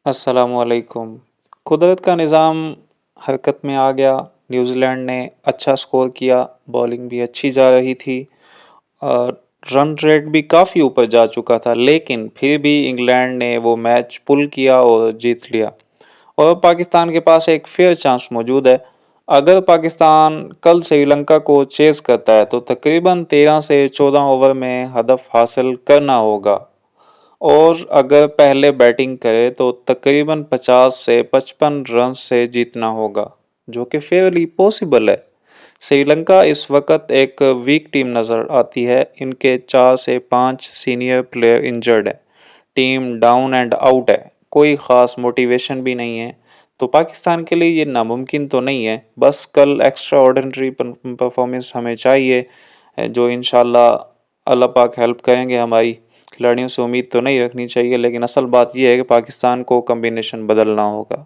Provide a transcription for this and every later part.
अस्सलाम वालेकुम। कुदरत का निज़ाम हरकत में आ गया। न्यूज़ीलैंड ने अच्छा स्कोर किया, बॉलिंग भी अच्छी जा रही थी और रन रेट भी काफ़ी ऊपर जा चुका था, लेकिन फिर भी इंग्लैंड ने वो मैच पुल किया और जीत लिया। और पाकिस्तान के पास एक फेयर चांस मौजूद है। अगर पाकिस्तान कल श्रीलंका को चेज़ करता है तो तकरीबन 13 से 14 ओवर में हदफ हासिल करना होगा। और अगर पहले बैटिंग करे तो तकरीबन 50 से 55 रन से जीतना होगा, जो कि फेयरली पॉसिबल है। श्रीलंका इस वक्त एक वीक टीम नज़र आती है। इनके 4 से 5 सीनियर प्लेयर इंजर्ड है। टीम डाउन एंड आउट है, कोई ख़ास मोटिवेशन भी नहीं है। तो पाकिस्तान के लिए ये नामुमकिन तो नहीं है, बस कल एक्स्ट्रा ऑर्डिनरी परफॉर्मेंस हमें चाहिए, जो इंशाल्लाह अल्लाह पाक हेल्प करेंगे हमारी। खिलाड़ियों से उम्मीद तो नहीं रखनी चाहिए, लेकिन असल बात यह है कि पाकिस्तान को कम्बिनेशन बदलना होगा।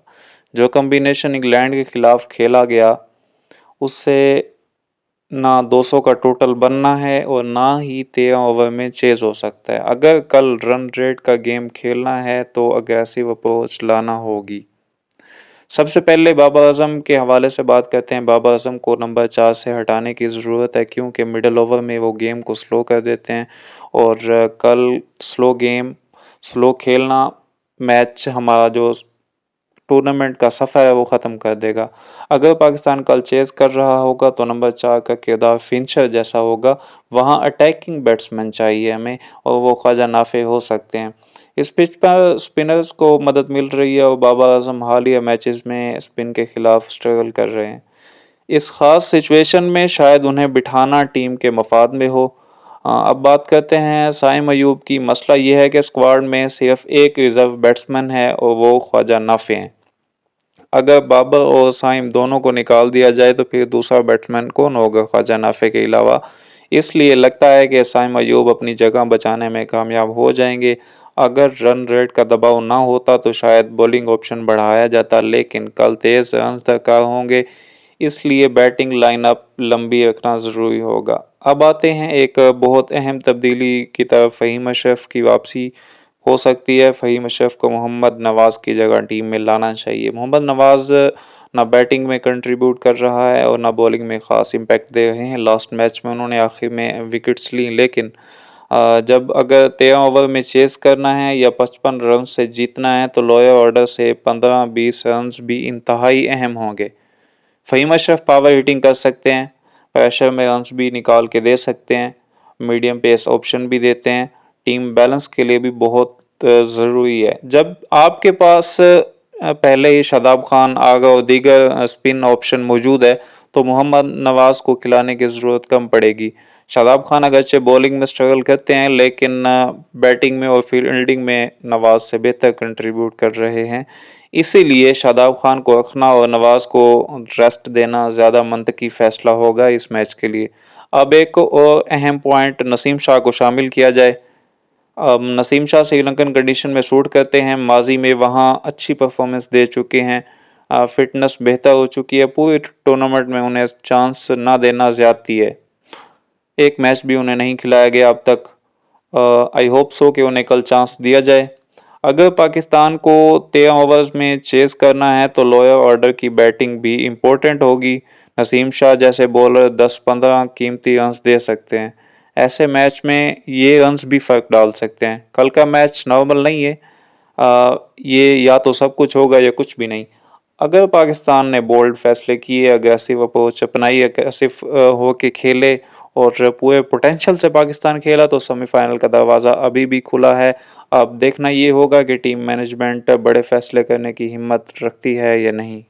जो कम्बिनेशन इंग्लैंड के खिलाफ खेला गया, उससे ना 200 का टोटल बनना है और ना ही 13 ओवर में चेज़ हो सकता है। अगर कल रन रेट का गेम खेलना है तो अग्रेसिव अप्रोच लाना होगी। सबसे पहले बाबर आजम के हवाले से बात करते हैं। बाबर आजम को नंबर 4 से हटाने की ज़रूरत है, क्योंकि मिडल ओवर में वो गेम को स्लो कर देते हैं और कल स्लो खेलना मैच हमारा जो टूर्नामेंट का सफ़र है वो ख़त्म कर देगा। अगर पाकिस्तान कल चेज़ कर रहा होगा तो नंबर 4 का किरदार फिनिशर जैसा होगा। वहाँ अटैकिंग बैट्समैन चाहिए हमें और वो ख्वाजा नाफे हो सकते हैं। इस पिच पर स्पिनर्स को मदद मिल रही है और बाबर आजम हालिया मैचेस में स्पिन के खिलाफ स्ट्रगल कर रहे हैं। इस ख़ास सिचुएशन में शायद उन्हें बिठाना टीम के मफाद में हो। अब बात करते हैं साइम अयूब की। मसला ये है कि स्क्वाड में सिर्फ एक रिज़र्व बैट्समैन है और वो ख्वाजा नाफे हैं। अगर बाबर और साइम दोनों को निकाल दिया जाए तो फिर दूसरा बैट्समैन कौन होगा ख्वाजा नाफे के अलावा। इसलिए लगता है कि साइम अयूब अपनी जगह बचाने में कामयाब हो जाएंगे। अगर रन रेट का दबाव ना होता तो शायद बॉलिंग ऑप्शन बढ़ाया जाता, लेकिन कल तेज़ रन दरकार होंगे, इसलिए बैटिंग लाइनअप लंबी रखना ज़रूरी होगा। अब आते हैं एक बहुत अहम तब्दीली की तरफ। फ़हीम अशरफ की वापसी हो सकती है। फ़हीम अशरफ को मोहम्मद नवाज़ की जगह टीम में लाना चाहिए। मोहम्मद नवाज़ ना बैटिंग में कंट्रीब्यूट कर रहा है और ना बॉलिंग में ख़ास इम्पैक्ट दे रहे हैं। लास्ट मैच में उन्होंने आखिर में विकेट्स ली, लेकिन जब अगर 13 ओवर में चेज़ करना है या 55 रन से जीतना है तो लोअर ऑर्डर से 15-20 रन्स भी इंतहाई अहम होंगे। फ़हीम अशरफ पावर हिटिंग कर सकते हैं, प्रेशर में रन्स भी निकाल के दे सकते हैं, मीडियम पेस ऑप्शन भी देते हैं। टीम बैलेंस के लिए भी बहुत ज़रूरी है। जब आपके पास पहले ही शादाब खान, आगा और दीगर स्पिन ऑप्शन मौजूद है तो मोहम्मद नवाज़ को खिलाने की ज़रूरत कम पड़ेगी। शादाब खान अगरचे बॉलिंग में स्ट्रगल करते हैं, लेकिन बैटिंग में और फील्डिंग में नवाज़ से बेहतर कंट्रीब्यूट कर रहे हैं। इसीलिए शादाब खान को रखना और नवाज़ को रेस्ट देना ज़्यादा मंतकी फ़ैसला होगा इस मैच के लिए। अब एक और अहम पॉइंट, नसीम शाह को शामिल किया जाए। नसीम शाह श्रीलंकन कंडीशन में सूट करते हैं। माजी में वहाँ अच्छी परफॉर्मेंस दे चुके हैं। फिटनेस बेहतर हो चुकी है। पूरे टूर्नामेंट में उन्हें चांस ना देना ज़्यादती है। एक मैच भी उन्हें नहीं खिलाया गया अब तक। आई होप सो कि उन्हें कल चांस दिया जाए। अगर पाकिस्तान को 13 ओवर्स में चेज़ करना है तो लोअर ऑर्डर की बैटिंग भी इम्पोर्टेंट होगी। नसीम शाह जैसे बॉलर 10-15 कीमती रन्स दे सकते हैं। ऐसे मैच में ये रन्स भी फ़र्क डाल सकते हैं। कल का मैच नॉर्मल नहीं है। ये या तो सब कुछ होगा या कुछ भी नहीं। अगर पाकिस्तान ने बोल्ड फैसले किए, अग्रेसिव अप्रोच अपनाई, अग्रेसिव होके खेले और पूरे पोटेंशियल से पाकिस्तान खेला तो सेमीफाइनल का दरवाज़ा अभी भी खुला है। अब देखना ये होगा कि टीम मैनेजमेंट बड़े फैसले करने की हिम्मत रखती है या नहीं।